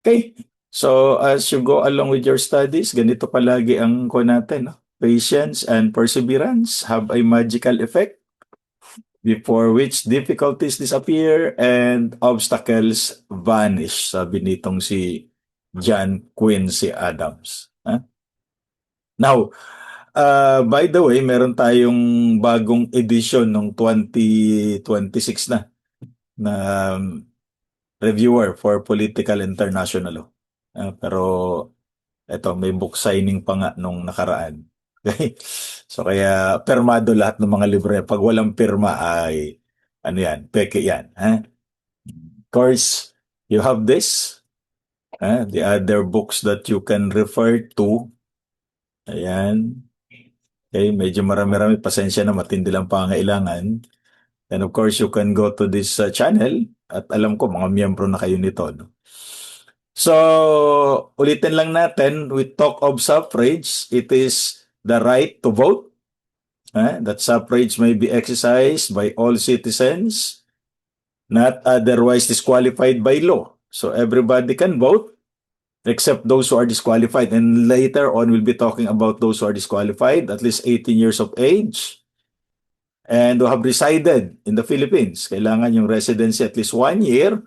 Okay. So as you go along with your studies, ganito palagi ang ko natin, no? Patience and perseverance have a magical effect before which difficulties disappear and obstacles vanish. Sabi nitong si John Quincy Adams. Now, by the way, meron tayong bagong edition ng 2026 na reviewer for Political International Law. Pero eto, may book signing pa nga nung nakaraan. Okay? So kaya permado lahat ng mga libro yan. Pag walang pirma ay ano yan, peke yan. Ha? Of course, you have this. The other books that you can refer to. Ayan. Okay, medyo marami-rami. Pasensya na, matindi lang pangailangan. And of course, you can go to this channel. At alam ko, mga miyembro na kayo nito. No? So, ulitin lang natin, we talk of suffrage. It is the right to vote. That suffrage may be exercised by all citizens, not otherwise disqualified by law. So, everybody can vote except those who are disqualified. And later on, we'll be talking about those who are disqualified, at least 18 years of age, and who have resided in the Philippines. Kailangan yung residency at least 1 year,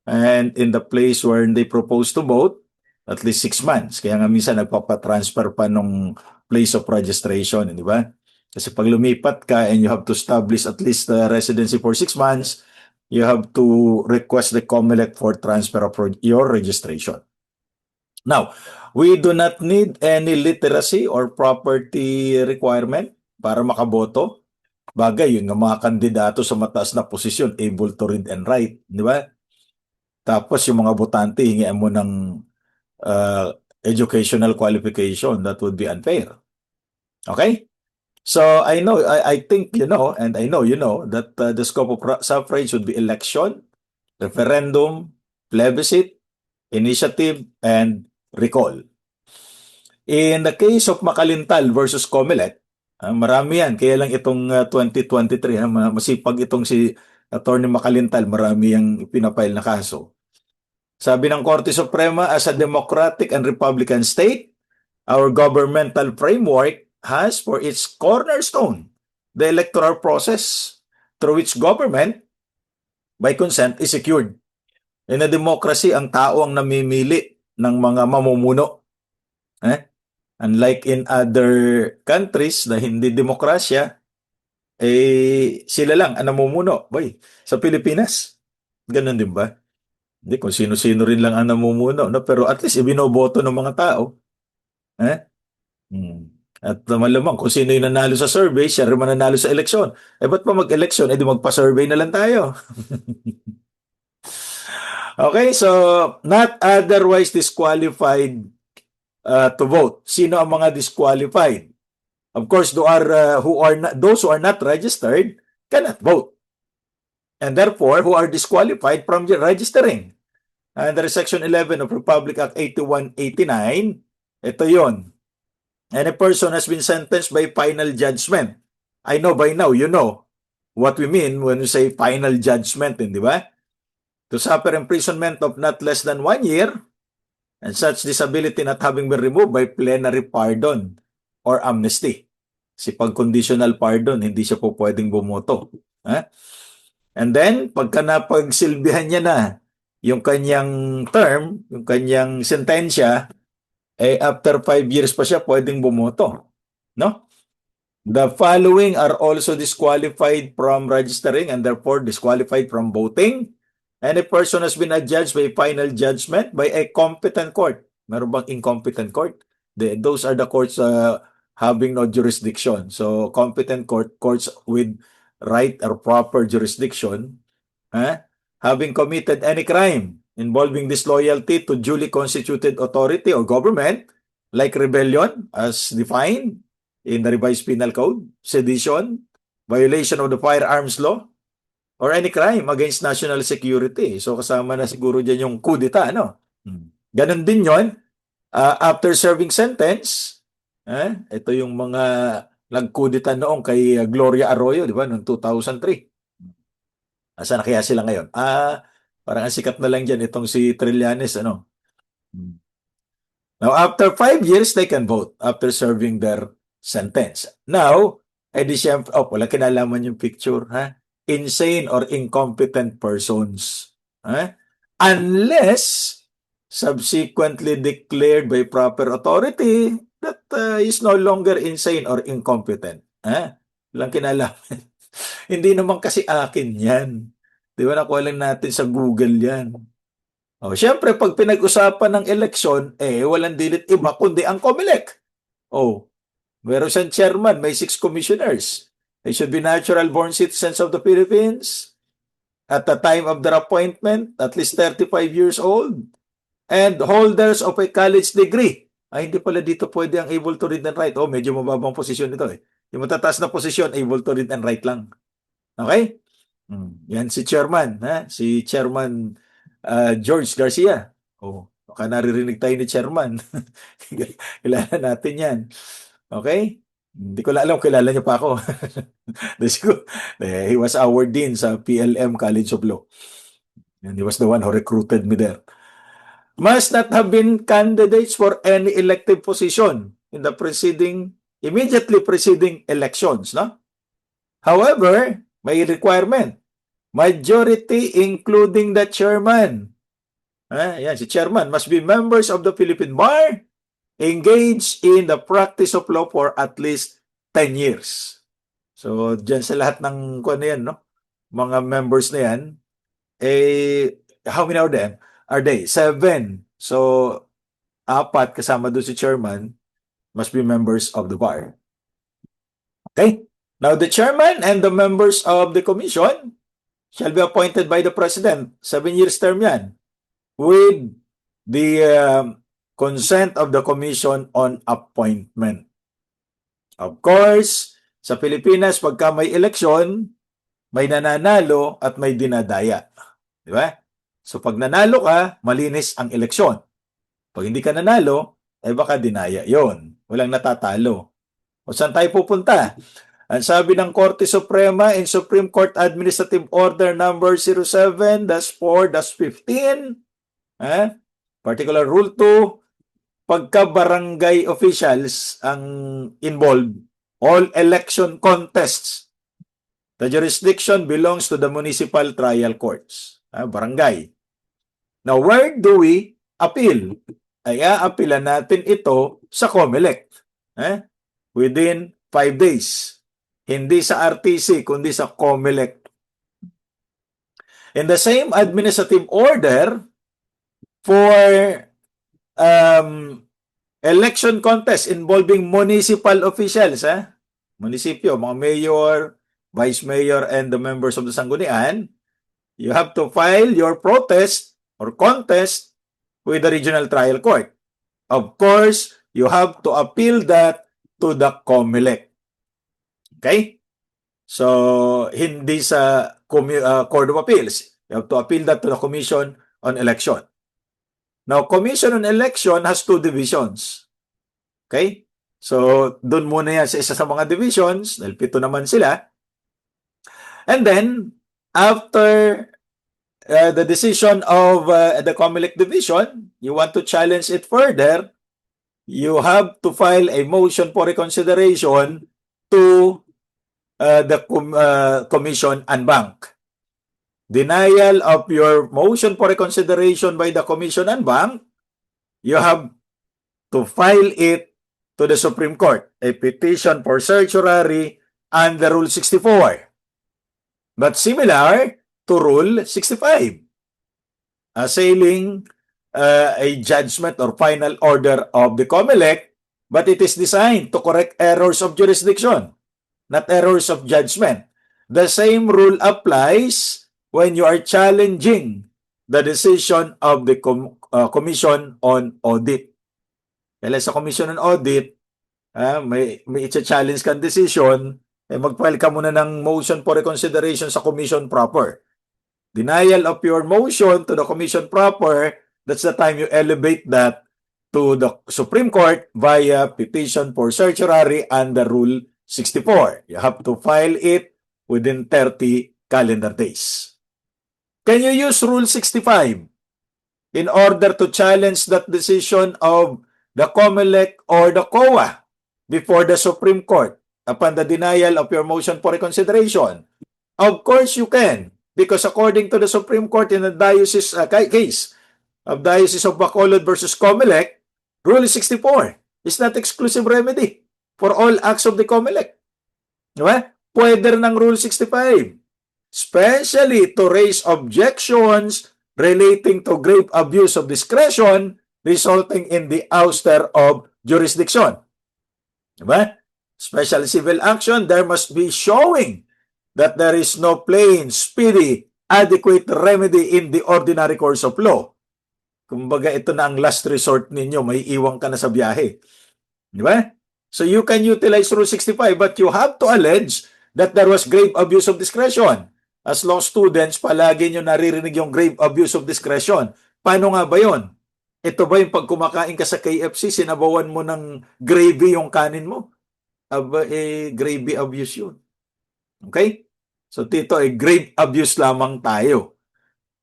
and in the place where they propose to vote, at least 6 months. Kaya nga minsan nagpapatransfer pa nung place of registration, di ba? Kasi pag lumipat ka and you have to establish at least the residency for 6 months, you have to request the COMELEC for transfer of your registration. Now, we do not need any literacy or property requirement para makaboto. Bagay, yun ng mga kandidato sa mataas na posisyon, able to read and write, di ba? Tapos yung mga botante, hingian mo ng educational qualification. That would be unfair. Okay? So I think you know, and I know you know, that the scope of suffrage would be election, referendum, plebiscite, initiative, and recall. In the case of Makalintal versus Comelec, marami yan. Kaya lang itong 2023, masipag itong si Attorney Makalintal, marami yung pinapile na kaso. Sabi ng Korte Suprema, as a democratic and republican state, our governmental framework has for its cornerstone the electoral process through which government, by consent, is secured. In a democracy, ang tao ang namimili ng mga mamumuno. Unlike in other countries na hindi demokrasya, sila lang ang namumuno. Boy, sa Pilipinas, ganun din ba? Hindi, kung sino-sino rin lang ang namumuno. No? Pero at least ibinoboto ng mga tao. Eh? At malamang kung sino yung nanalo sa survey, siya rin mananalo sa eleksyon. Ba't pa mag-eleksyon? Di magpa-survey na lang tayo. Okay, so not otherwise disqualified to vote. Sino ang mga disqualified? Of course, those who are not registered cannot vote. And therefore, who are disqualified from registering. Under Section 11 of Republic Act 8189, ito yon. Any person has been sentenced by final judgment. I know by now, you know what we mean when we say final judgment, di ba? To suffer imprisonment of not less than 1 year, and such disability not having been removed by plenary pardon or amnesty. Kasi pag conditional pardon, hindi siya po pwedeng bumoto. And then, pagka napagsilbihan niya na yung kanyang term, yung kanyang sentensya, after 5 years pa siya pwedeng bumoto. No? The following are also disqualified from registering and therefore disqualified from voting. Any person has been adjudged by final judgment by a competent court. Meron bang incompetent court? Those are the courts having no jurisdiction. So, competent courts with right or proper jurisdiction, having committed any crime involving disloyalty to duly constituted authority or government, like rebellion as defined in the Revised Penal Code, sedition, violation of the firearms law, or any crime against national security. So kasama na siguro dyan yung coup d'etat, no? Ganon din yon. After serving sentence, ito yung mga nag-coup d'etat noong kay Gloria Arroyo, di ba, noong 2003. Asan na kaya sila ngayon? Parang ang sikat na lang dyan itong si Trillanes, ano? Now, after 5 years, they can vote after serving their sentence. Now, di syempre, wala kinalaman yung picture, ha? Insane or incompetent persons. Ha? Unless subsequently declared by proper authority that is no longer insane or incompetent. Ha? Walang kinalaman. Hindi naman kasi akin yan. Di ba, nakuha lang natin sa Google yan. Siyempre, pag pinag-usapan ng eleksyon, walang dilit iba kundi ang COMELEC. Meron siyang chairman, may 6 commissioners. They should be natural-born citizens of the Philippines at the time of their appointment, at least 35 years old, and holders of a college degree. Hindi pala dito pwede ang able to read and write. Medyo mababang posisyon ito eh. Yung matataas na posisyon, able to read and write lang. Okay? Yan si chairman, ha? Si chairman George Garcia. Baka naririnig tayo ni chairman. Kilala natin yan. Okay? Hindi ko alam, kilala niyo pa ako. He was our dean sa PLM College of Law. And he was the one who recruited me there. Must not have been candidates for any elective position in the immediately preceding elections, no? However, may requirement. Majority including the chairman. Yan, si chairman must be members of the Philippine Bar, engaged in the practice of law for at least 10 years. So, dyan sa lahat ng yan, no? Mga members na yan, how many are them? Are they? 7. So, 4 kasama doon si chairman must be members of the bar. Okay? Now, the chairman and the members of the commission shall be appointed by the president. 7 years term yan. With the consent of the commission on appointment. Of course, sa Pilipinas, pagka may eleksyon, may nananalo at may dinadaya. Di ba? So pag nanalo ka, malinis ang eleksyon. Pag hindi ka nanalo, baka dinaya yon. Walang natatalo. O saan tayo pupunta? Ang sabi ng Korte Suprema in Supreme Court Administrative Order number 07-4-15, particular Rule 2, pagka-barangay officials ang involved, all election contests, the jurisdiction belongs to the municipal trial courts. Barangay. Now, where do we appeal? Ay aapilan natin ito sa COMELEC. Within 5 days. Hindi sa RTC, kundi sa COMELEC. In the same administrative order, for election contest involving municipal officials, munisipyo, mga mayor, vice mayor, and the members of the sanggunian, you have to file your protest or contest with the regional trial court. Of course, you have to appeal that to the COMELEC. Okay? So, hindi sa Court of Appeals. You have to appeal that to the Commission on Election. Now, Commission on Election has 2 divisions. Okay? So, doon muna yan sa isa sa mga divisions, dahil 7 naman sila. And then, after the decision of the COMELEC division, you want to challenge it further, you have to file a motion for reconsideration to the Commission en banc. Denial of your motion for reconsideration by the Commission en banc, you have to file it to the Supreme Court, a petition for certiorari under Rule 64. But similar to Rule 65, assailing a judgment or final order of the COMELEC, but it is designed to correct errors of jurisdiction, not errors of judgment. The same rule applies when you are challenging the decision of the Commission on Audit. Kaya sa Commission on Audit, may i-challenge kang decision, mag-file ka muna ng motion for reconsideration sa Commission proper. Denial of your motion to the Commission proper, that's the time you elevate that to the Supreme Court via petition for certiorari under Rule 64. You have to file it within 30 calendar days. Can you use Rule 65 in order to challenge that decision of the COMELEC or the COA before the Supreme Court upon the denial of your motion for reconsideration? Of course you can, because according to the Supreme Court in the diocese case of Diocese of Bacolod versus COMELEC, Rule 64 is not exclusive remedy for all acts of the COMELEC. Diba? Pwede rin ang Rule 65, especially to raise objections relating to grave abuse of discretion resulting in the ouster of jurisdiction. Diba? Special civil action, there must be showing that there is no plain, speedy, adequate remedy in the ordinary course of law. Kumbaga, ito na ang last resort ninyo, may iwang ka na sa biyahe. Di ba? So you can utilize Rule 65, but you have to allege that there was grave abuse of discretion. As law students, palagi nyo naririnig yung grave abuse of discretion. Paano nga ba yun? Ito ba yung pag kumakain ka sa KFC, sinabawan mo ng gravy yung kanin mo? Aba, gravy abuse yun. Okay? So dito grave abuse lamang tayo.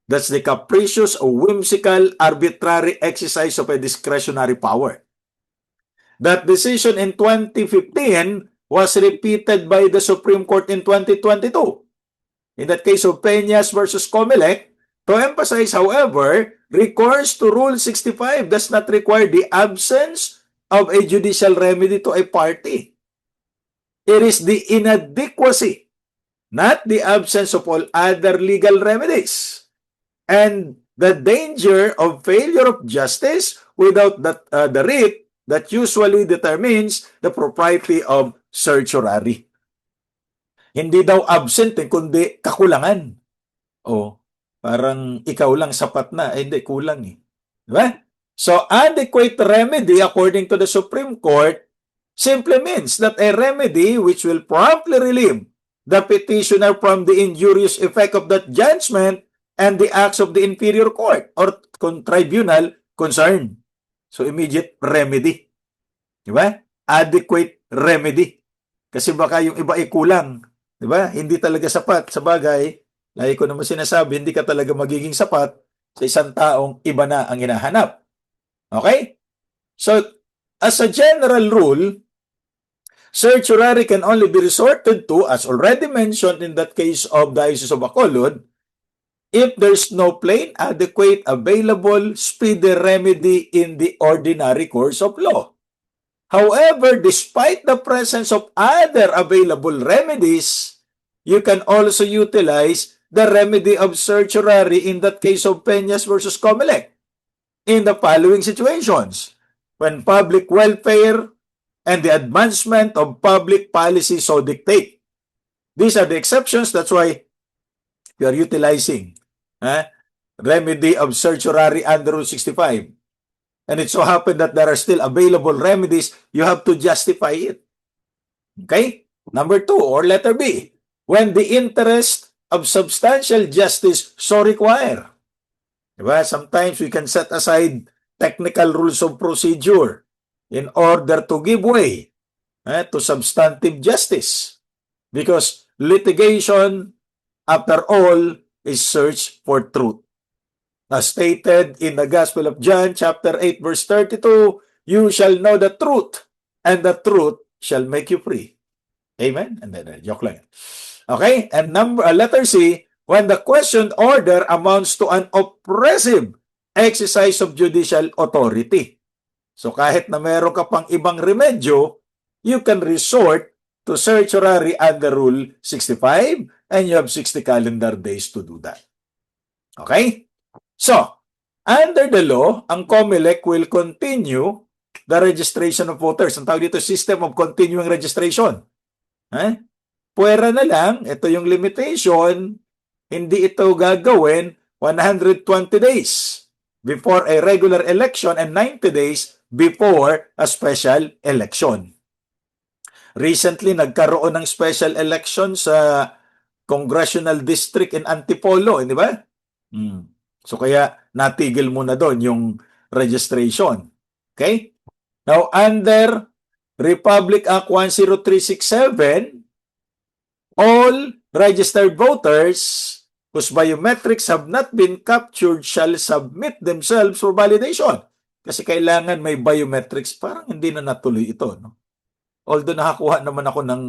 That's the capricious, whimsical, arbitrary exercise of a discretionary power. That decision in 2015 was repeated by the Supreme Court in 2022. In that case of Peñas versus COMELEC, to emphasize, however, recourse to Rule 65 does not require the absence of a judicial remedy to a party. It is the inadequacy, not the absence of all other legal remedies, and the danger of failure of justice without the writ that usually determines the propriety of certiorari. Hindi daw absent, kundi kakulangan. O, parang ikaw lang sapat na, hindi, kulang eh. Diba? So, adequate remedy according to the Supreme Court simply means that a remedy which will promptly relieve the petitioner from the injurious effect of that judgment and the acts of the inferior court or tribunal concerned. So, immediate remedy. Diba? Adequate remedy. Kasi baka yung iba ay kulang. Diba? Hindi talaga sapat. Sa bagay, lagi ko naman sinasabi, hindi ka talaga magiging sapat sa isang taong iba na ang hinahanap. Okay? So, as a general rule, certiorari can only be resorted to, as already mentioned in that case of Diocese of Bacolod, if there's no plain, adequate, available, speedy remedy in the ordinary course of law. However, despite the presence of other available remedies, you can also utilize the remedy of certiorari in that case of Peñas versus COMELEC in the following situations: when public welfare and the advancement of public policy so dictate. These are the exceptions. That's why you are utilizing remedy of certiorari under Rule 65. And it so happened that there are still available remedies, you have to justify it. Okay? Number 2, or letter B, when the interest of substantial justice so require. Diba? Sometimes we can set aside technical rules of procedure in order to give way to substantive justice. Because litigation, after all, is search for truth. As stated in the Gospel of John, chapter 8, verse 32, you shall know the truth, and the truth shall make you free. Amen? And then, joke lang. Okay? And letter C, when the questioned order amounts to an oppressive exercise of judicial authority. So kahit na meron ka pang ibang remedyo, you can resort to certiorari under Rule 65, and you have 60 calendar days to do that. Okay? So, under the law, ang COMELEC will continue the registration of voters. Ang tawag dito, system of continuing registration. Puwera na lang, ito yung limitation, hindi ito gagawin 120 days before a regular election and 90 days before a special election. Recently, nagkaroon ng special election sa congressional district in Antipolo, di ba? So kaya natigil muna doon yung registration. Okay? Now, under Republic Act 10367, all registered voters whose biometrics have not been captured shall submit themselves for validation. Kasi kailangan may biometrics. Parang hindi na natuloy ito. No? Although nakakuha naman ako ng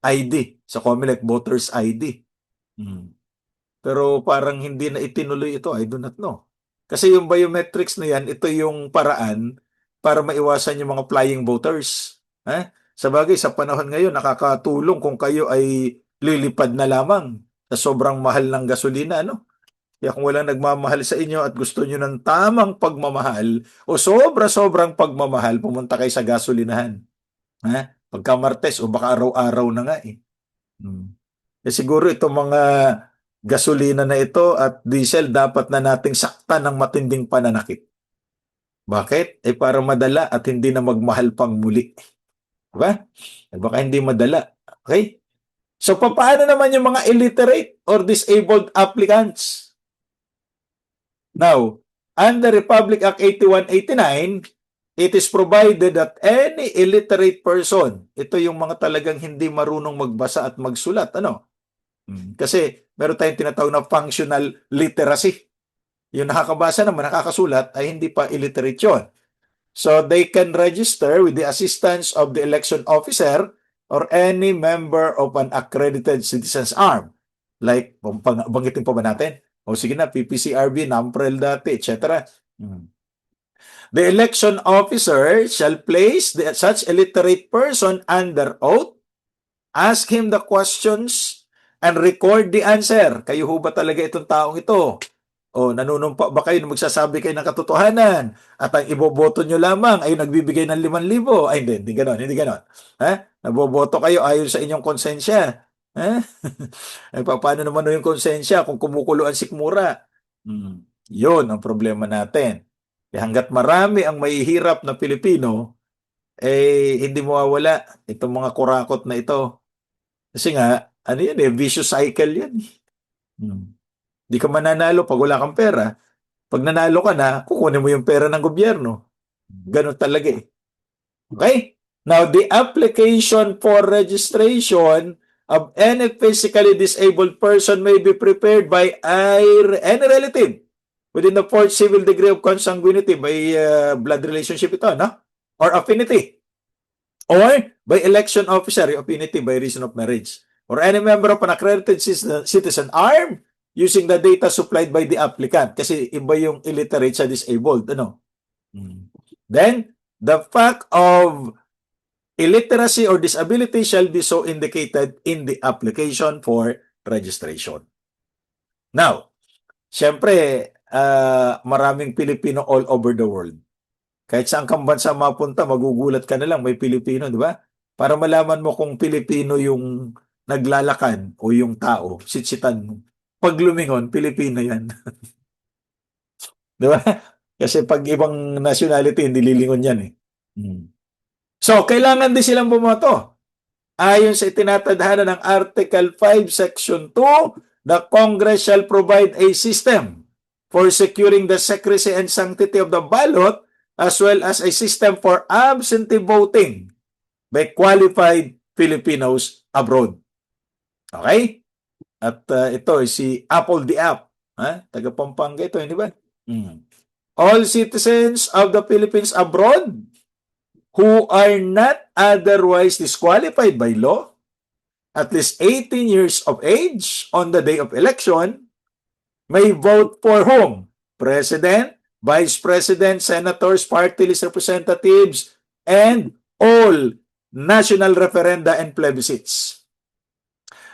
ID sa COMELEC, voters ID. Pero parang hindi na itinuloy ito. I do not know. Kasi yung biometrics na yan, ito yung paraan para maiwasan yung mga flying voters. Sa bagay, sa panahon ngayon, nakakatulong kung kayo ay lilipad na lamang sa sobrang mahal ng gasolina, no? Kaya kung walang nagmamahal sa inyo at gusto nyo ng tamang pagmamahal o sobra-sobrang pagmamahal, pumunta kayo sa gasolinahan. Pagka Martes o baka araw-araw na nga eh. Siguro itong mga gasolina na ito at diesel dapat na nating saktan ng matinding pananakit. Bakit? Para madala at hindi na magmahal pang muli. Diba? Baka hindi madala. Okay? So, paano naman yung mga illiterate or disabled applicants? Now, under Republic Act 8189, it is provided that any illiterate person, ito yung mga talagang hindi marunong magbasa at magsulat, Kasi meron tayong tinatawag na functional literacy. Yung nakakabasa naman, nakakasulat, ay hindi pa illiterate yun. So, they can register with the assistance of the election officer or any member of an accredited citizen's arm. Like, banggitin pa ba natin? O sige na, PPCRB, NAMPREL dati, etc. The election officer shall place such illiterate person under oath, ask him the questions, and record the answer. Kayo ho ba talaga itong taong ito? O nanunumpa ba kayo na magsasabi kayo ng katotohanan? At ang iboboto nyo lamang ay nagbibigay ng 5,000? Ay, hindi ganon, hindi ganon. Naboboto kayo ayon sa inyong konsensya. Paano naman yung konsensya kung kumukulo ang sikmura? Yun ang problema natin. Hanggat marami ang mahihirap na Pilipino, hindi mawawala itong mga kurakot na ito. Kasi nga, vicious cycle yan. Di ka mananalo pag wala kang pera. Pag nanalo ka na, kukunin mo yung pera ng gobyerno. Ganun talaga eh. Okay? Now, the application for registration of any physically disabled person may be prepared by any relative within the fourth civil degree of consanguinity, by blood relationship ito, or affinity, or by election officer, affinity by reason of marriage, or any member of an accredited citizen arm using the data supplied by the applicant. Kasi iba yung illiterate sa disabled. Then, the fact of illiteracy or disability shall be so indicated in the application for registration. Now, syempre, maraming Pilipino all over the world. Kahit saan kang bansa mapunta, magugulat ka na lang, may Pilipino, di ba? Para malaman mo kung Pilipino yung naglalakad o yung tao, sitsitan mo. Pag lumingon, Pilipino yan. Di ba? Kasi pag ibang nationality, hindi lilingon yan eh. So, kailangan din silang bumoto. Ayon sa itinatadhana ng Article 5, Section 2, the Congress shall provide a system for securing the secrecy and sanctity of the ballot as well as a system for absentee voting by qualified Filipinos abroad. Okay? At ito, si Apple the App. Taga Pampanga ito, hindi ba? All citizens of the Philippines abroad who are not otherwise disqualified by law, at least 18 years of age on the day of election, may vote for whom? President, Vice President, Senators, Party List Representatives, and all national referenda and plebiscites.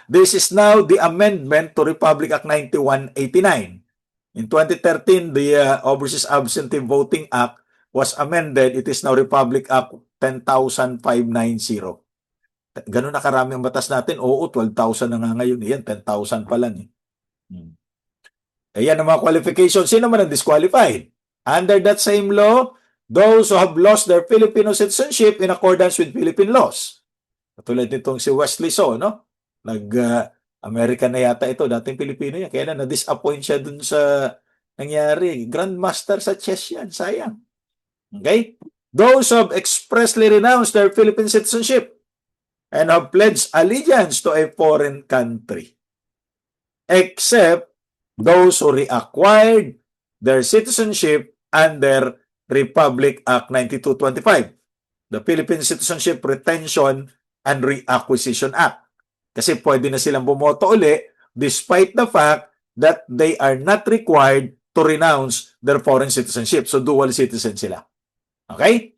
This is now the amendment to Republic Act 9189. In 2013, the Overseas Absentee Voting Act was amended. It is now Republic Act 10,590. Ganun na karami ang batas natin. Oo, 12,000 na nga ngayon. Yan, 10,000 pa lang. Ayan ang mga qualifications. Sino man ang disqualified? Under that same law, those who have lost their Filipino citizenship in accordance with Philippine laws. Katulad nitong si Wesley So, Nag-American na yata ito. Dating Pilipino yan. Kaya na-disappoint siya dun sa nangyari. Grandmaster sa chess yan. Sayang. Okay? Those who have expressly renounced their Philippine citizenship and have pledged allegiance to a foreign country, except those who reacquired their citizenship under Republic Act 9225, the Philippine Citizenship Retention and Reacquisition Act. Kasi pwede na silang bumoto uli despite the fact that they are not required to renounce their foreign citizenship. So dual citizen sila. Okay?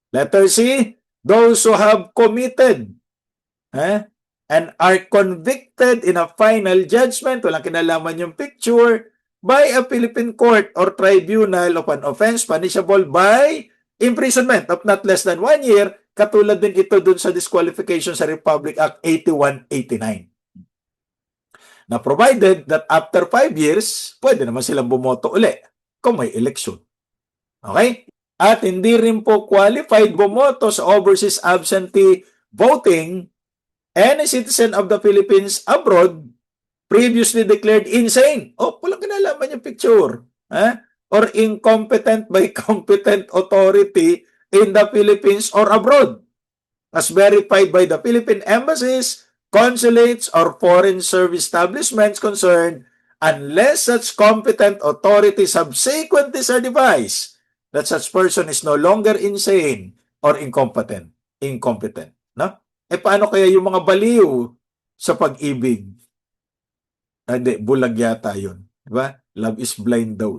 Letter C, those who have committed and are convicted in a final judgment, walang kinalaman yung picture, by a Philippine court or tribunal of an offense punishable by imprisonment of not less than 1 year, katulad din ito dun sa disqualification sa Republic Act 8189. Na provided that after 5 years, pwede naman silang bumoto uli kung may eleksyon. Okay? At hindi rin po qualified bumoto sa overseas absentee voting any citizen of the Philippines abroad previously declared insane. Oh, walang kinalaman yung picture. Or incompetent by competent authority in the Philippines or abroad, as verified by the Philippine embassies, consulates, or foreign service establishments concerned, unless such competent authority subsequently certifies that such person is no longer insane or incompetent. No? Paano kaya yung mga baliw sa pag-ibig? Hindi, bulag yata yun. Diba? Love is blind daw.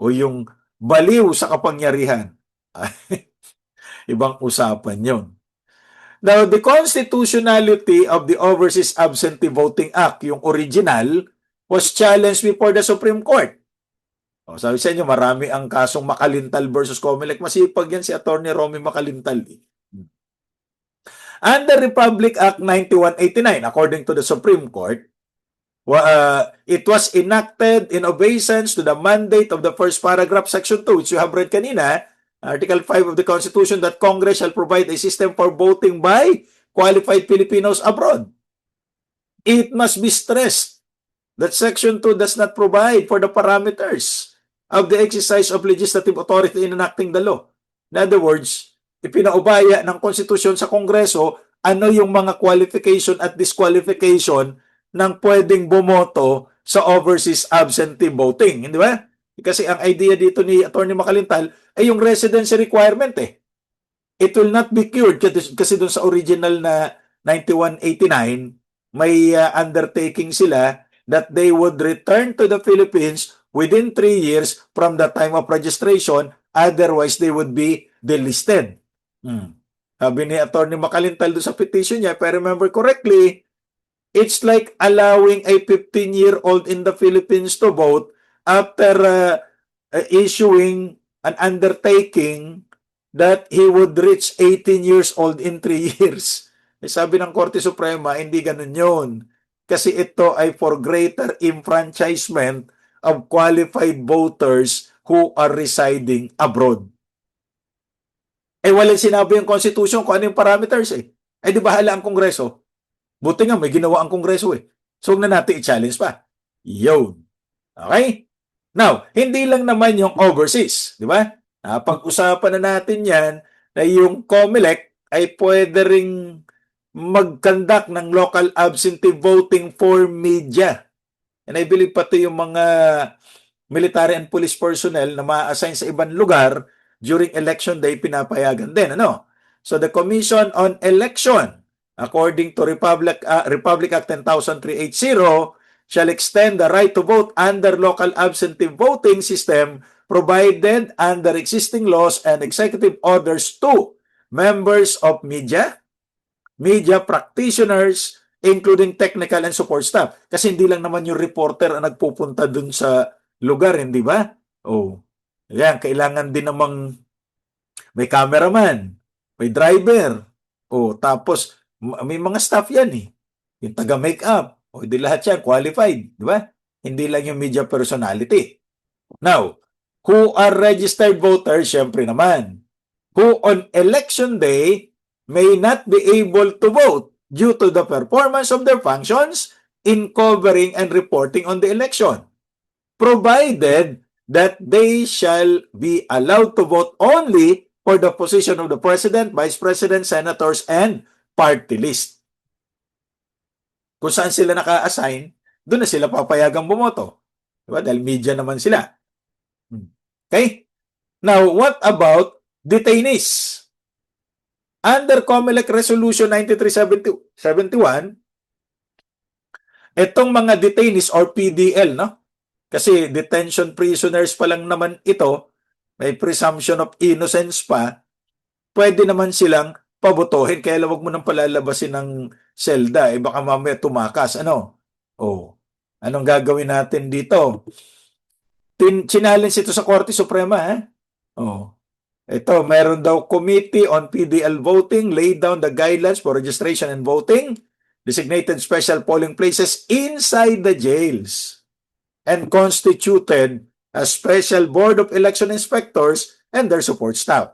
O yung baliw sa kapangyarihan. Ibang usapan yun. Now, the constitutionality of the Overseas Absentee Voting Act, yung original, was challenged before the Supreme Court. Sabi sa inyo, marami ang kasong Makalintal versus Comelec. Masipag yan si Atty. Romy Makalintal. Under Republic Act 9189, according to the Supreme Court, it was enacted in obeisance to the mandate of the first paragraph, Section 2, which you have read kanina, Article 5 of the Constitution, that Congress shall provide a system for voting by qualified Filipinos abroad. It must be stressed that Section 2 does not provide for the parameters of the exercise of legislative authority in enacting the law. In other words, ipinaubaya ng konstitusyon sa Kongreso ano yung mga qualification at disqualification ng pwedeng bumoto sa overseas absentee voting. Hindi ba? Kasi ang idea dito ni Atty. Makalintal ay yung residency requirement eh. It will not be cured kasi doon sa original na 9189 may undertaking sila that they would return to the Philippines within 3 years from the time of registration, otherwise they would be delisted. Sabi ni Atty. Makalintal doon sa petition niya, if I remember correctly, it's like allowing a 15-year-old in the Philippines to vote after issuing an undertaking that he would reach 18 years old in 3 years. Sabi ng Korte Suprema, hindi ganun yun. Kasi ito ay for greater enfranchisement of qualified voters who are residing abroad. Walang sinabi yung Constitution kung ano yung parameters eh. Di bahala ang Kongreso. Buti nga may ginawa ang Kongreso eh. So huwag na natin i-challenge pa. Yun. Okay? Now, hindi lang naman yung overseas. Di ba? Pag-usapan na natin yan na yung COMELEC ay pwede ring mag-conduct ng local absentee voting for media. And I believe pati yung mga military and police personnel na ma-assign sa ibang lugar during election day, pinapayagan din. So the Commission on Election, according to Republic Act 10,380, shall extend the right to vote under local absentee voting system provided under existing laws and executive orders to members of media practitioners, including technical and support staff. Kasi hindi lang naman yung reporter ang nagpupunta dun sa lugar, hindi ba? Yan, kailangan din namang may cameraman, may driver, tapos may mga staff yan eh. Yung taga-makeup, hindi lahat yan qualified, di ba? Hindi lang yung media personality. Now, who are registered voters, syempre naman, who on election day may not be able to vote due to the performance of their functions in covering and reporting on the election, provided that they shall be allowed to vote only for the position of the President, Vice President, Senators, and party list. Kung saan sila naka-assign, doon na sila papayagang bumoto. Diba? Dahil media naman sila. Okay? Now, what about detainees? Under COMELEC Resolution 9371, itong mga detainees or PDL, no? Kasi detention prisoners pa lang naman ito, may presumption of innocence pa, pwede naman silang pabutuhin. Kaya wag mo nang palalabasin ng selda. Eh baka mamaya tumakas. Ano? Oh. Anong gagawin natin dito? Challenge ito sa Korte Suprema, eh? Oh. Ito, meron daw Committee on PDL Voting laid down the guidelines for registration and voting, designated special polling places inside the jails, and constituted a special board of election inspectors and their support staff.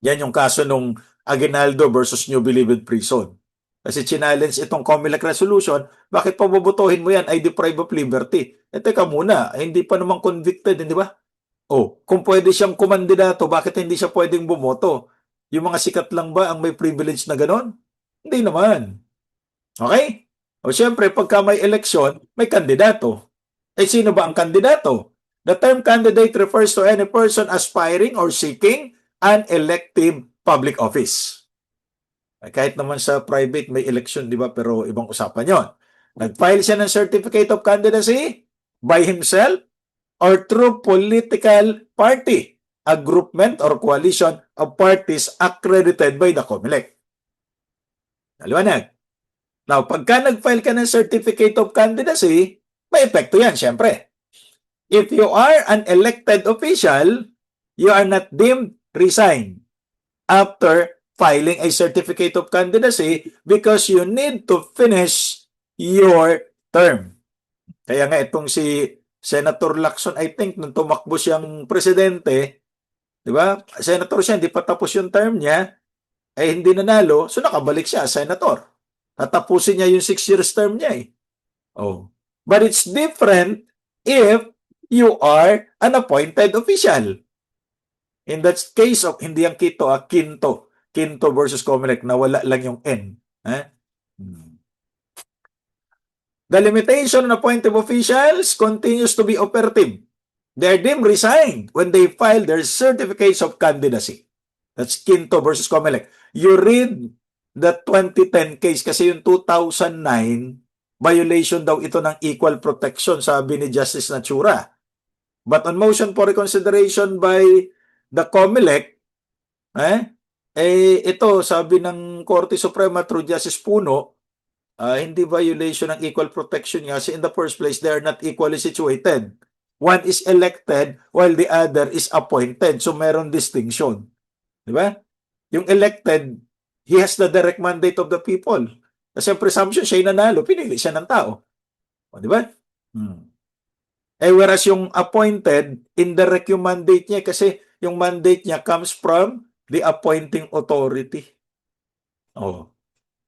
Yan yung kaso nung Aguinaldo versus New Bilibid Prison. Kasi challenge itong COMELEC resolution, bakit pabubutuhin mo yan ay deprive of liberty? Eh teka muna, hindi pa naman convicted, hindi ba? Oh, kung pwede siyang kumandidato, bakit hindi siya pwedeng bumoto? Yung mga sikat lang ba ang may privilege na ganon? Hindi naman. Okay? O siyempre, pagka may eleksyon, may kandidato. Eh sino ba ang kandidato? The term candidate refers to any person aspiring or seeking an elective public office. Kahit naman sa private may election, di ba? Pero ibang usapan yon. Nag-file siya ng certificate of candidacy by himself or through political party, a groupment or coalition of parties accredited by the COMELEC. Naliwanag. Now, pagka nag-file ka ng certificate of candidacy, may epekto yan, syempre. If you are an elected official, you are not deemed resigned after filing a certificate of candidacy because you need to finish your term. Kaya nga itong si Senator Lacson, I think, nung tumakbo siyang presidente, di ba? Senator siya, hindi pa tapos yung term niya, ay hindi nanalo, so nakabalik siya, senator. Tatapusin niya yung 6 years term niya eh. Oh. But it's different if you are an appointed official. In that case of, hindi ang Quito, Quinto versus COMELEC, nawala lang yung N. The limitation on appointed officials continues to be operative. They are deemed resigned when they file their certificates of candidacy. That's Quinto versus COMELEC. You read the 2010 case kasi yung 2009, violation daw ito ng equal protection, sabi ni Justice Natura. But on motion for reconsideration by the COMELEC, ito sabi ng Korte Suprema through Justice Puno, hindi violation ng equal protection nga kasi in the first place, they are not equally situated. One is elected while the other is appointed. So meron distinction. Di ba? Yung elected, he has the direct mandate of the people. Kasi ang presumption, siya'y nanalo, pinili siya ng tao. O, di ba? Whereas yung appointed, indirect yung mandate niya kasi yung mandate niya comes from the appointing authority. Oh.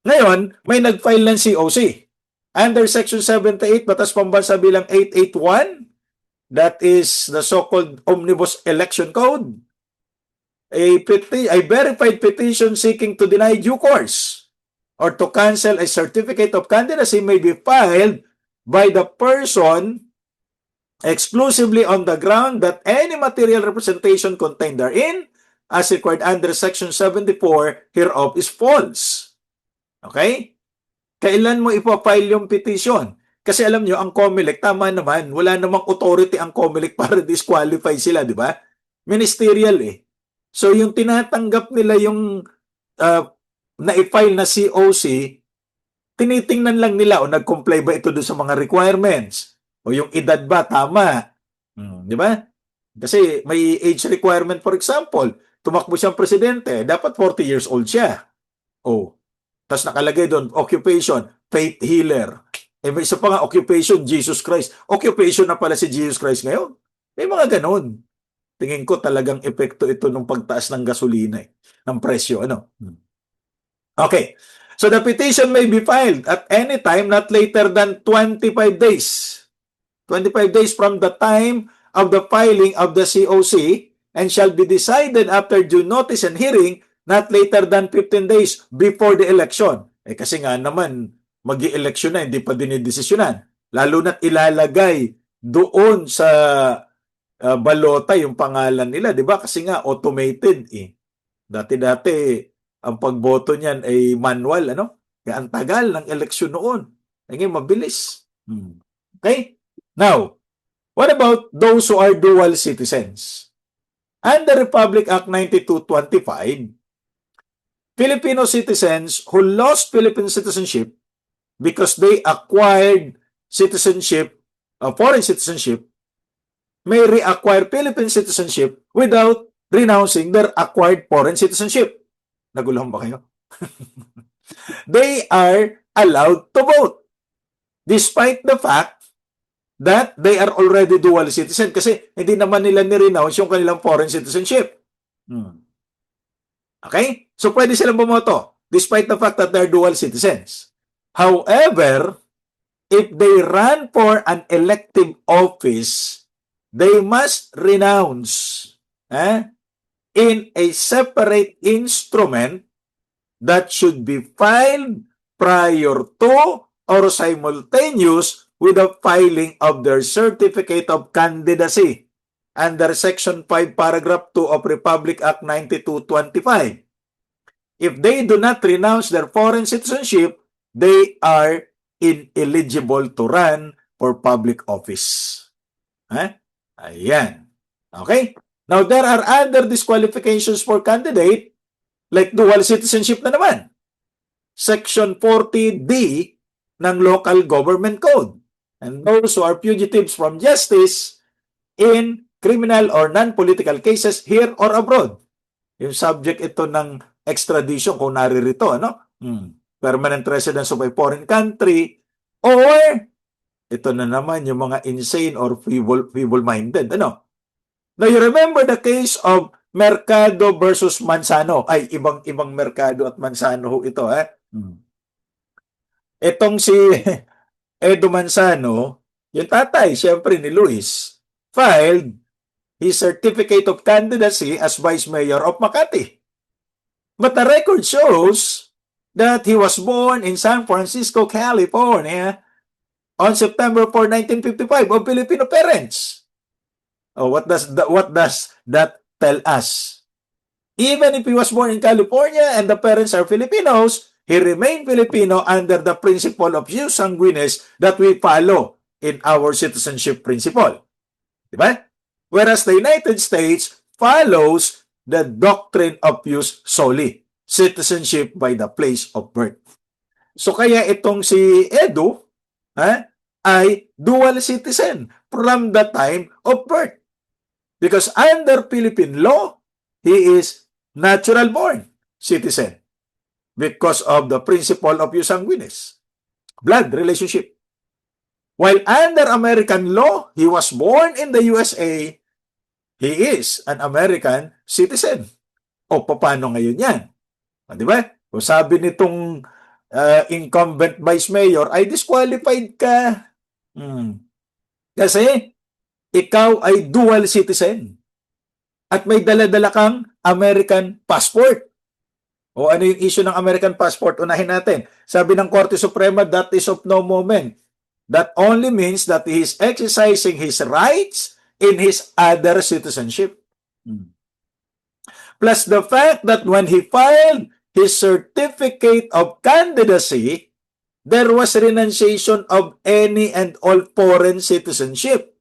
Ngayon, may nag-file ng COC. Under Section 78, Batas Pambansa bilang 881, that is the so-called Omnibus Election Code, a verified petition seeking to deny due course or to cancel a certificate of candidacy may be filed by the person exclusively on the ground that any material representation contained therein, as required under Section 74 hereof, is false. Okay? Kailan mo ipapile yung petition? Kasi alam nyo, ang COMELEC, tama naman, wala namang authority ang COMELEC para disqualify sila, di ba? Ministerial eh. So yung tinatanggap nila yung na-file na COC, tinitingnan lang nila o nag-comply ba ito doon sa mga requirements? O yung edad ba, tama? Di ba? Kasi may age requirement, for example, tumakbo siyang presidente, dapat 40 years old siya. Oh. Tapos nakalagay doon, occupation, faith healer. May isa pa nga, occupation, Jesus Christ. Occupation na pala si Jesus Christ ngayon. May mga ganun. Tingin ko talagang epekto ito ng pagtaas ng gasolina, ng presyo. Ano? Okay. So the petition may be filed at any time not later than 25 days. 25 days from the time of the filing of the COC and shall be decided after due notice and hearing not later than 15 days before the election. Kasi nga naman, mag-i-election na, hindi pa dinidesisyonan. Lalo na't ilalagay doon sa balota yung pangalan nila, di ba? Kasi nga automated eh. Dati-dati ang pagboto niyan ay manual, ano? Kaya ang tagal ng eleksyon noon. Ngayon mabilis. Okay? Now, what about those who are dual citizens? Under Republic Act 9225, Filipino citizens who lost Philippine citizenship because they acquired citizenship, foreign citizenship, may reacquire Philippine citizenship without renouncing their acquired foreign citizenship. Naguluhan ba kayo? They are allowed to vote despite the fact that they are already dual citizen kasi hindi naman nila ni-renounce yung kanilang foreign citizenship. Okay? So pwede silang bumoto despite the fact that they're dual citizens. However, if they run for an elective office, they must renounce in a separate instrument that should be filed prior to or simultaneous with the filing of their certificate of candidacy under Section 5, Paragraph 2 of Republic Act 9225. If they do not renounce their foreign citizenship, they are ineligible to run for public office. Ayan. Okay? Now, there are other disqualifications for candidate like dual citizenship na naman. Section 40D ng Local Government Code. And those who are fugitives from justice in criminal or non-political cases here or abroad. Yung subject ito ng extradition kung naririto, ano? Permanent residence of a foreign country or ito na naman yung mga insane or feeble-minded, ano? Now, you remember the case of Mercado versus Manzano. Ay, ibang Mercado at Manzano ito, Itong si Edo Manzano, yung tatay, siyempre ni Luis, filed his certificate of candidacy as Vice Mayor of Makati. But the record shows that he was born in San Francisco, California on September 4, 1955 of Filipino parents. Oh, what does that tell us? Even if he was born in California and the parents are Filipinos, he remained Filipino under the principle of jus sanguinis that we follow in our citizenship principle. Diba? Whereas the United States follows the doctrine of jus soli, citizenship by the place of birth. So kaya itong si Edu ay dual citizen from the time of birth. Because under Philippine law, he is natural born citizen because of the principle of jus sanguinis, blood relationship. While under American law, he was born in the USA, he is an American citizen. O paano ngayon yan? Di ba? O sabi nitong incumbent vice mayor, ay disqualified ka. Kasi ikaw ay dual citizen at may dala-dala kang American passport. O ano yung issue ng American passport? Unahin natin. Sabi ng Korte Suprema, that is of no moment. That only means that he is exercising his rights in his other citizenship. Plus the fact that when he filed his certificate of candidacy, there was renunciation of any and all foreign citizenship.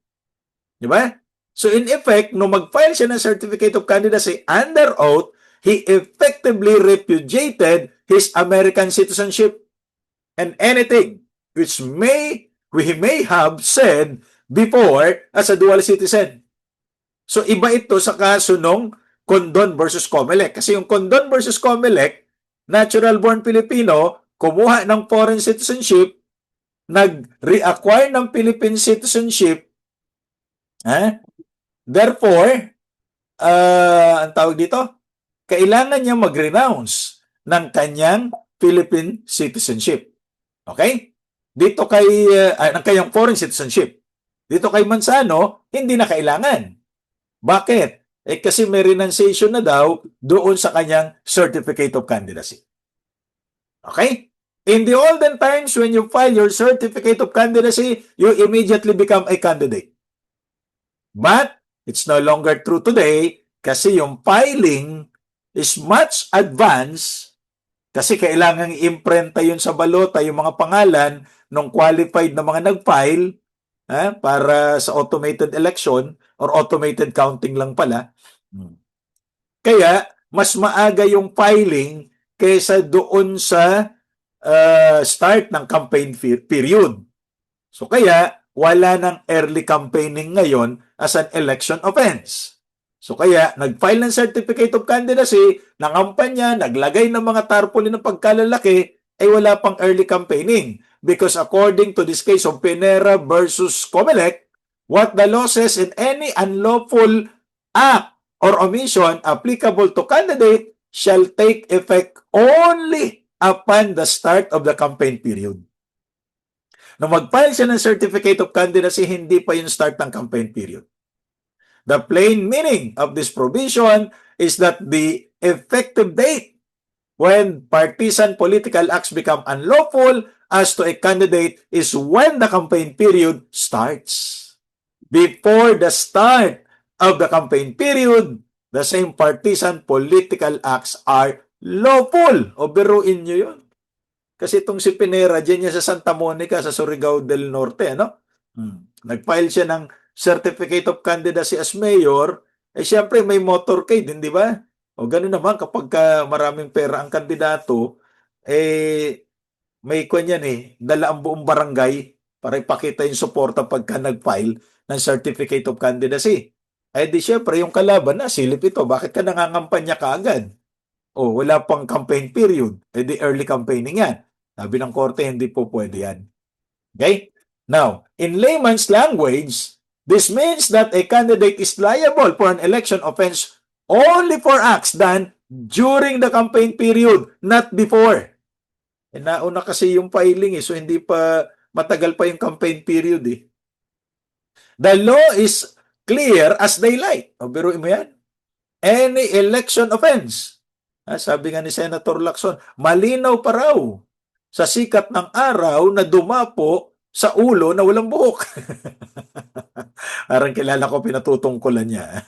Diba? So in effect, nung mag-file siya ng certificate of candidacy under oath, he effectively repudiated his American citizenship and anything which he may have said before as a dual citizen. So iba ito sa kaso nung Condon versus Comelec. Kasi yung Condon versus Comelec, natural born Filipino, kumuha ng foreign citizenship, nag-reacquire ng Philippine citizenship, therefore, ang tawag dito, kailangan niya mag-renounce ng kanyang Philippine citizenship. Okay? Dito kay, ng kanyang foreign citizenship. Dito kay Manzano, hindi na kailangan. Bakit? Kasi may renunciation na daw doon sa kanyang certificate of candidacy. Okay? In the olden times, when you file your certificate of candidacy, you immediately become a candidate. But it's no longer true today kasi yung filing is much advanced kasi kailangan i-imprenta yun sa balota yung mga pangalan ng qualified na mga nag-file para sa automated election or automated counting lang pala. Kaya, mas maaga yung filing kaysa doon sa start ng campaign period. So kaya, wala ng early campaigning ngayon as an election offense. So kaya, nag-file ng certificate of candidacy, nangampanya, naglagay ng mga tarpaulin ng pagkalalaki, ay wala pang early campaigning. Because according to this case of Pinera versus Comelec, what the law says in any unlawful act or omission applicable to candidate shall take effect only upon the start of the campaign period. Nung mag-file siya ng certificate of candidacy, hindi pa yung start ng campaign period. The plain meaning of this provision is that the effective date when partisan political acts become unlawful as to a candidate is when the campaign period starts. Before the start of the campaign period, the same partisan political acts are lawful. O biruin nyo yun. Kasi itong si Pinera, dyan niya sa Santa Monica, sa Surigao del Norte, no? Nag-file siya ng certificate of candidacy as mayor, siyempre may motorcade, hindi ba? O gano'n naman, kapag maraming pera ang kandidato, may kanya dala ang buong barangay para ipakita yung suporta pagka nag-file ng certificate of candidacy. Di syempre, yung kalaban na, silip ito, bakit ka nangangampanya kaagad? Wala pang campaign period. Di early campaigning yan. Sabi ng korte, hindi po pwede yan. Okay? Now, in layman's language, this means that a candidate is liable for an election offense only for acts done during the campaign period, not before. Nauna kasi yung filing so hindi pa matagal pa yung campaign period The law is clear as daylight. Biruin mo yan. Any election offense. Sabi nga ni Senator Lacson, malinaw pa raw sa sikat ng araw na dumapo sa ulo na walang buhok. Parang kilala ko pinatutungkulan niya.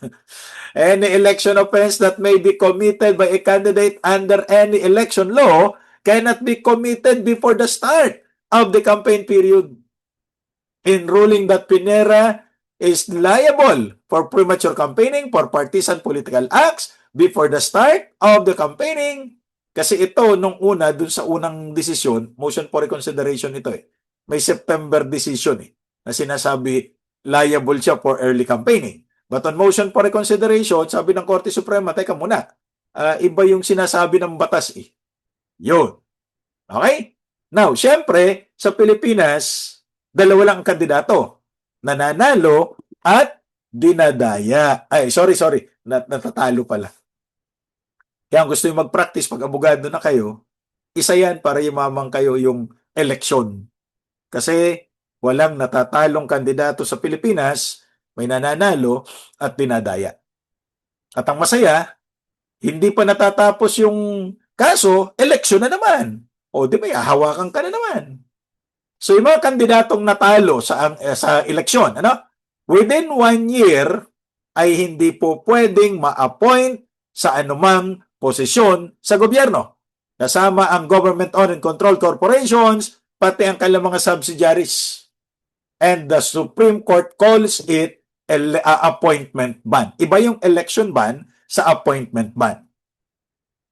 Any election offense that may be committed by a candidate under any election law cannot be committed before the start of the campaign period. In ruling that Pinera is liable for premature campaigning for partisan political acts before the start of the campaigning. Kasi ito, nung una, dun sa unang desisyon, motion for reconsideration ito may September decision na sinasabi liable siya for early campaigning. But on motion for reconsideration, sabi ng Korte Suprema, teka muna, iba yung sinasabi ng batas Yun. Okay? Now, syempre, sa Pilipinas, dalawa lang ang kandidato. Nananalo at dinadaya. Sorry. Natatalo pala. Kaya gusto yung mag-practice pag abogado na kayo, isa yan para yumamang kayo yung eleksyon. Kasi walang natatalong kandidato sa Pilipinas, may nananalo at dinadaya. At ang masaya, hindi pa natatapos yung kaso, eleksyon na naman. Di ba, hahawakan ka na naman. So yung mga kandidatong natalo sa eleksyon, within 1 year ay hindi po pwedeng ma-appoint sa anumang posisyon sa gobyerno. Kasama ang government-owned and controlled corporations, pati ang kanilang mga subsidiaries. And the Supreme Court calls it appointment ban. Iba yung election ban sa appointment ban.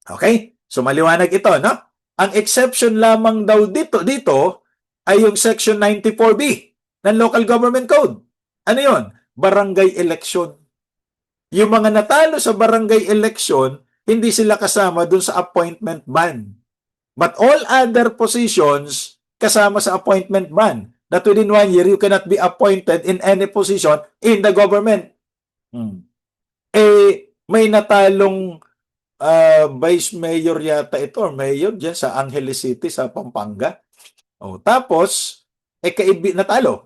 Okay? So maliwanag ito, Ang exception lamang daw dito ay yung Section 94B ng Local Government Code. Ano yun? Barangay election. Yung mga natalo sa barangay election, hindi sila kasama dun sa appointment ban. But all other positions kasama sa appointment ban. That within 1 year, you cannot be appointed in any position in the government. May natalong vice mayor yata ito, or mayor dyan sa Angeles City, sa Pampanga. Tapos, natalo,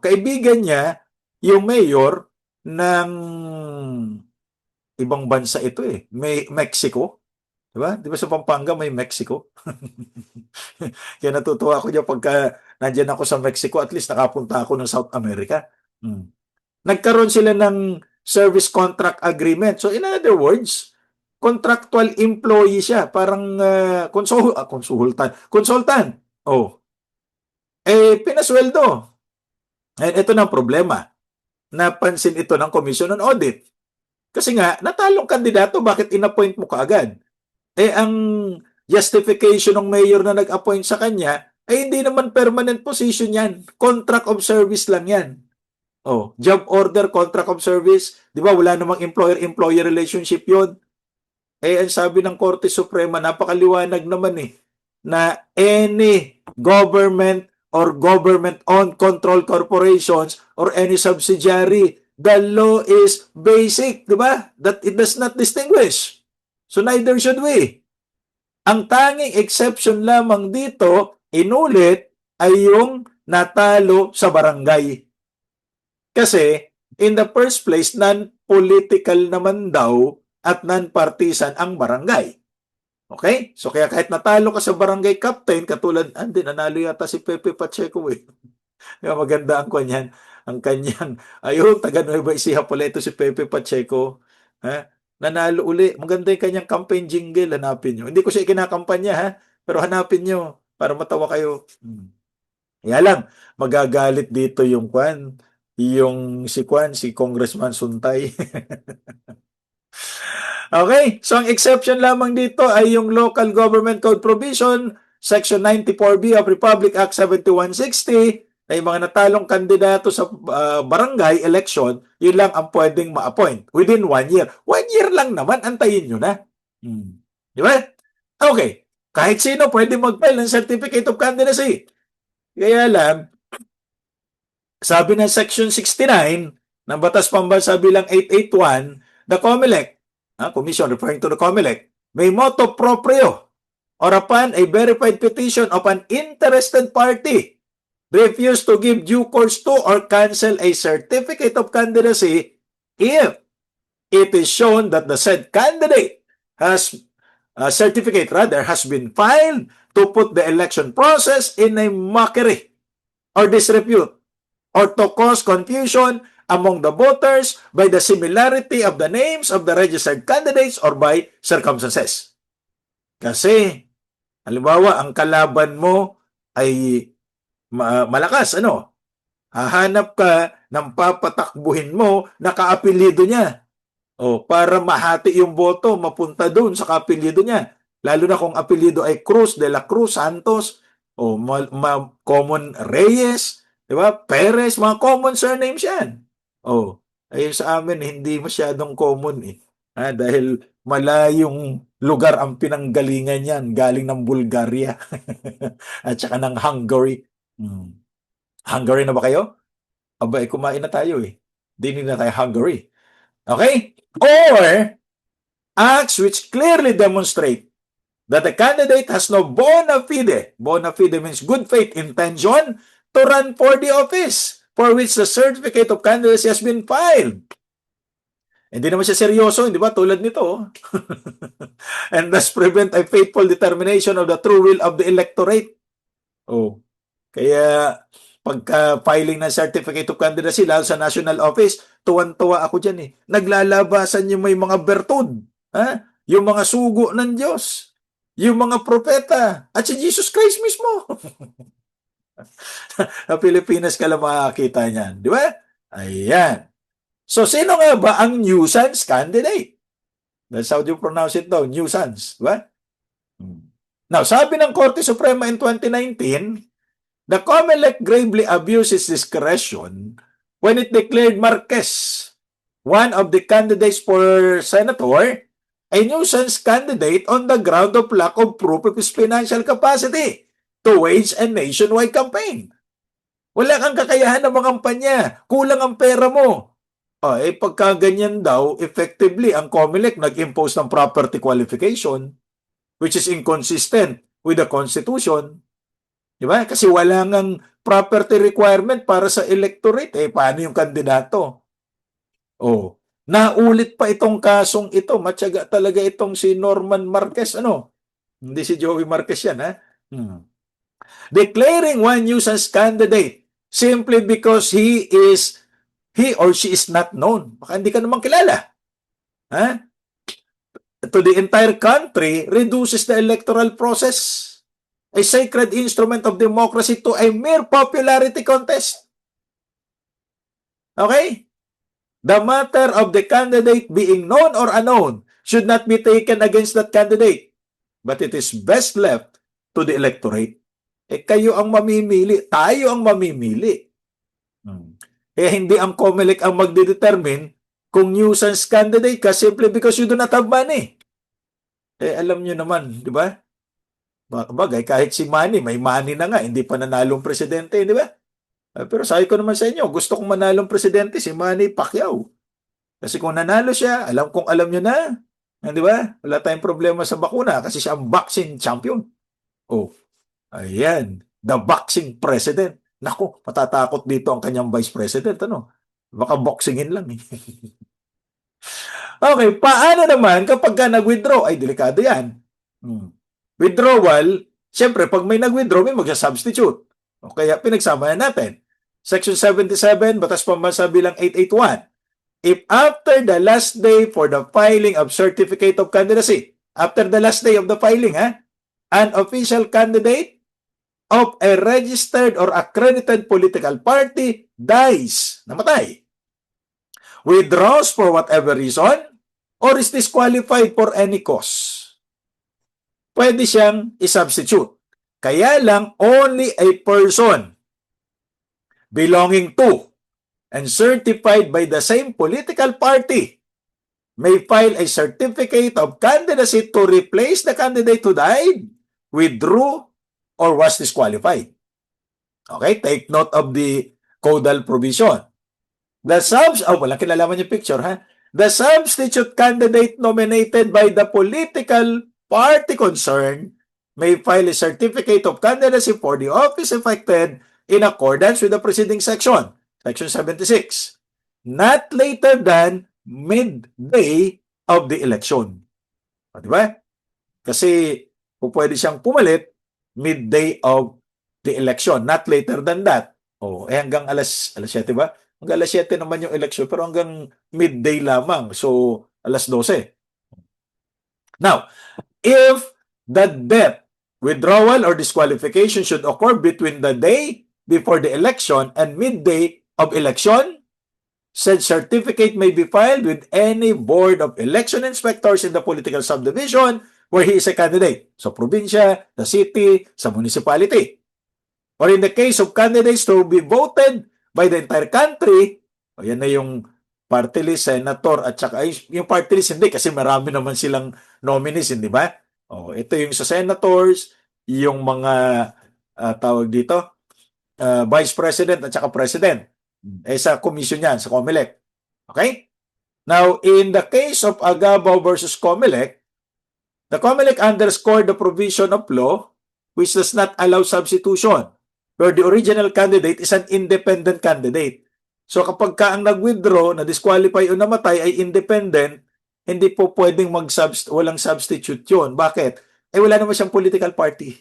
kaibigan niya, yung mayor ng ibang bansa ito Mexico. Diba? Di ba sa Pampanga may Mexico? Kaya natutuwa ako dyan pagka nandyan ako sa Mexico, at least nakapunta ako ng South America. Hmm. Nagkaroon sila ng service contract agreement. So in other words, contractual employee siya, parang consultant. Oh, pinasweldo. And ito na ang problema. Napansin ito ng Commission on Audit. Kasi nga, natalong kandidato, bakit inappoint mo kaagad? Ang justification ng mayor na nag-appoint sa kanya, ay hindi naman permanent position yan. Contract of service lang yan. Oh, job order, contract of service, 'di ba? Wala namang employer-employee relationship 'yon. Ang sabi ng Korte Suprema, napakaliwanag naman na any government or government-owned controlled corporations or any subsidiary, the law is basic, 'di ba? That it does not distinguish. So neither should we. Ang tanging exception lamang dito, inulit, ay yung natalo sa barangay. Kasi, in the first place, non-political naman daw at non-partisan ang barangay. Okay? So, kaya kahit natalo ka sa barangay captain, katulad, nanalo yata si Pepe Pacheco Kaya maganda ang kanyan. Ang kanyang, ayun, taga Nueva Ecija pala ito si Pepe Pacheco. Nanalo uli. Maganda yung kanyang campaign jingle. Hanapin nyo. Hindi ko siya ikinakampanya, pero hanapin nyo para matawa kayo. Kaya lang, magagalit dito yung si Congressman Suntay. Okay, so ang exception lamang dito ay yung Local Government Code Provision, Section 94B of Republic Act 7160, na yung mga natalong kandidato sa barangay election, yun lang ang pwedeng ma-appoint within 1 year. 1 year lang naman, antayin nyo na. Di ba? Okay, kahit sino pwede mag-file ng Certificate of Candidacy. Kaya lang, sabi ng Section 69 ng Batas Pambansa bilang 881, the COMELEC, Commission referring to the COMELEC, may motu proprio or upon a verified petition of an interested party refuse to give due course to or cancel a certificate of candidacy if it is shown that the said candidate has been filed to put the election process in a mockery or disrepute, or to cause confusion among the voters by the similarity of the names of the registered candidates or by circumstances. Kasi, halimbawa, ang kalaban mo ay malakas, hahanap ka ng papatakbuhin mo na kaapelido niya. Para mahati yung boto, mapunta doon sa kaapelido niya. Lalo na kung apelido ay Cruz, De La Cruz, Santos, common Reyes, diba? Perez, mga common surnames yan. Ayun sa amin, hindi masyadong common dahil malayong lugar ang pinanggalingan yan, galing ng Bulgaria at saka ng Hungary. Hungary na ba kayo? Kumain na tayo Dinig na tayo Hungary. Okay? Or acts which clearly demonstrate that the candidate has no bona fide means good faith intention to run for the office for which the certificate of candidacy has been filed. Hindi naman siya seryoso, hindi ba? Tulad nito. And thus prevent a faithful determination of the true will of the electorate. Kaya pagka-filing ng certificate of candidacy, lalo sa national office, tuwan-tuwa ako dyan Naglalabasan yung may mga bertud. Yung mga sugo ng Diyos. Yung mga propeta. At si Jesus Christ mismo. Sa Pilipinas ka lang makakita niyan. Di ba? Ayan. So, sino nga ba ang nuisance candidate? That's how you pronounce it daw, nuisance. Di ba? Now, sabi ng Korte Suprema in 2019, the COMELEC gravely abused its discretion when it declared Marquez, one of the candidates for senator, a nuisance candidate on the ground of lack of proof of his financial capacity to wage a nationwide campaign. Wala kang kakayahan ng mga kampanya. Kulang ang pera mo. Pagka ganyan daw, effectively, ang COMELEC nag-impose ng property qualification, which is inconsistent with the Constitution. Diba? Kasi wala ngang property requirement para sa electorate. Paano yung kandidato? Naulit pa itong kasong ito. Matyaga talaga itong si Norman Marquez. Ano? Hindi si Joey Marquez yan, ha? Declaring one nuisance candidate simply because he or she is not known. Baka hindi ka naman kilala. Ha? To the entire country reduces the electoral process, a sacred instrument of democracy, to a mere popularity contest. Okay? The matter of the candidate being known or unknown should not be taken against that candidate, but it is best left to the electorate. Kayo ang mamimili, tayo ang mamimili. Hindi ang COMELEC ang magdedetermine kung nuisance candidate ka simply because you do not have money. Alam nyo naman, di ba? Bagay, kahit si Manny, may money na nga, hindi pa nanalong presidente, di ba? Pero sabi ko naman sa inyo, gusto kong manalong presidente si Manny Pacquiao. Kasi kung nanalo siya, alam nyo na. Di ba? Wala tayong problema sa bakuna kasi siya ang boxing champion. Oh, ayan. The boxing president. Naku, matatakot dito ang kanyang vice president. Ano? Baka boxingin lang eh. Okay, paano naman kapag ka nag-withdraw? Ay, delikado yan. Withdrawal, siyempre, pag may nag-withdraw, may magsa-substitute. O kaya pinagsama natin. Section 77, Batas Pambansa bilang 881. If after the last day for the filing of certificate of candidacy, after the last day of the filing, an official candidate of a registered or accredited political party dies, namatay, withdraws for whatever reason, or is disqualified for any cause, pwede siyang i-substitute. Kaya lang, only a person belonging to and certified by the same political party may file a certificate of candidacy to replace the candidate who died, withdrew, or was disqualified. Okay, take note of the codal provision. Walang kinalaman yung picture, ha? The substitute candidate nominated by the political party concerned may file a certificate of candidacy for the office affected in accordance with the preceding section, Section 76, not later than midday of the election. Diba? Kasi kung pwede siyang pumalit, midday of the election, not later than that. Hanggang alas 7 ba? Hanggang alas 7 naman yung election, pero hanggang midday lamang. So, alas 12. Now, if the death, withdrawal, or disqualification should occur between the day before the election and midday of election, said certificate may be filed with any board of election inspectors in the political subdivision where he is a candidate. Sa probinsya, sa city, sa municipality. Or in the case of candidates to be voted by the entire country, yan na yung party list, senator, at saka yung party list hindi kasi marami naman silang nominees, hindi ba? Ito yung sa senators, yung mga tawag dito, vice president at saka president. Sa commission yan, sa COMELEC. Okay? Now, in the case of Agabao versus COMELEC, the COMELEC underscored the provision of law which does not allow substitution, where the original candidate is an independent candidate. So kapag ka ang nag-withdraw, na-disqualify o namatay ay independent, hindi po pwedeng walang substitute yun. Bakit? Wala naman siyang political party.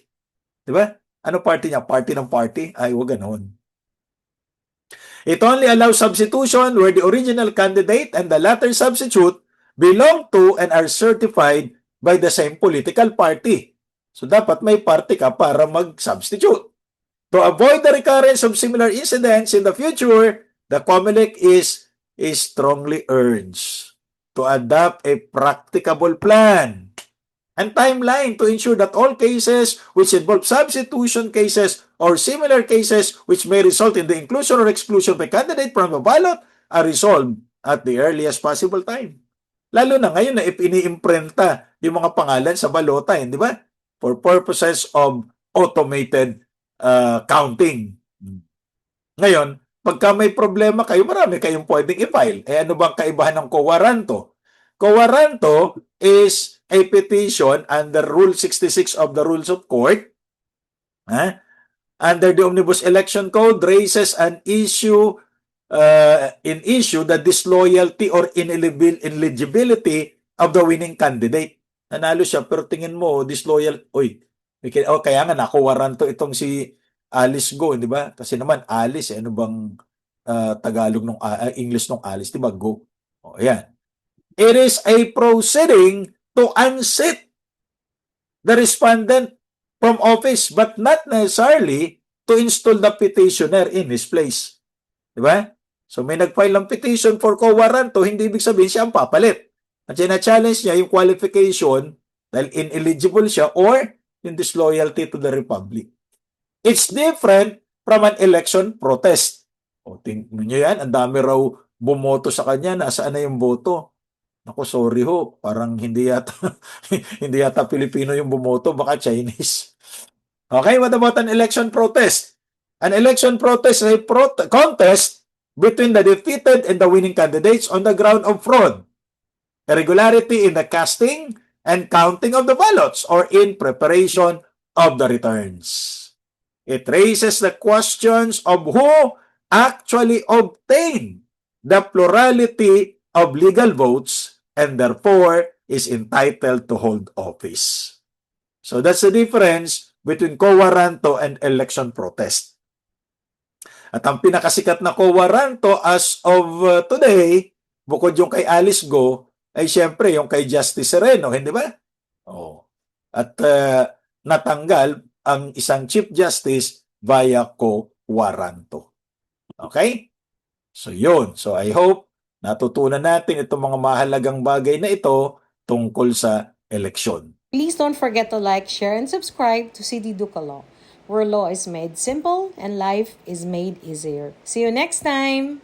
Diba? Ano party niya? Party ng party? Ay, wag ganon. It only allows substitution where the original candidate and the latter substitute belong to and are certified by the same political party. So dapat may party ka para mag-substitute. To avoid the recurrence of similar incidents in the future, the COMELEC is strongly urged to adopt a practicable plan and timeline to ensure that all cases which involve substitution cases or similar cases which may result in the inclusion or exclusion by candidate from the ballot are resolved at the earliest possible time. Lalo na ngayon na ipini-imprenta yung mga pangalan sa balota, di ba? For purposes of automated counting. Ngayon, pagka may problema kayo, marami kayong pwedeng i-file. Ano bang kaibahan ng co-warranto? Co-warranto is a petition under Rule 66 of the Rules of Court, under the Omnibus Election Code, raises an issue in issue the disloyalty or ineligibility of the winning candidate. Nanalo siya pero tingin mo disloyal, oy, kaya nga nakuwaranto itong si Alice Go, di ba? Kasi naman Alice, ano bang Tagalog nung English nung Alice, di ba? Go. O, ayan. It is a proceeding to unseat the respondent from office but not necessarily to install the petitioner in his place. Di ba? So may nag-file ng petition for quo warranto, hindi ibig sabihin siya ang papalit. At sina-challenge niya yung qualification dahil ineligible siya or yung disloyalty to the republic. It's different from an election protest. O, tingnan nyo yan, ang dami raw bumoto sa kanya, nasaan na yung boto? Ako, sorry ho, parang hindi yata, hindi yata Pilipino yung bumoto, baka Chinese. Okay, what about an election protest? An election protest is a contest between the defeated and the winning candidates on the ground of fraud, irregularity in the casting and counting of the ballots, or in preparation of the returns. It raises the questions of who actually obtained the plurality of legal votes and therefore is entitled to hold office. So that's the difference between quo warranto and election protest. At ang pinakasikat na quo warranto as of today, bukod yung kay Alice Go, ay siyempre yung kay Justice Sereno, hindi ba? Oh. At natanggal ang isang Chief Justice via quo warranto. Okay? So yun. So I hope natutunan natin itong mga mahalagang bagay na ito tungkol sa eleksyon. Please don't forget to like, share, and subscribe to CD Duca Law, where law is made simple and life is made easier. See you next time!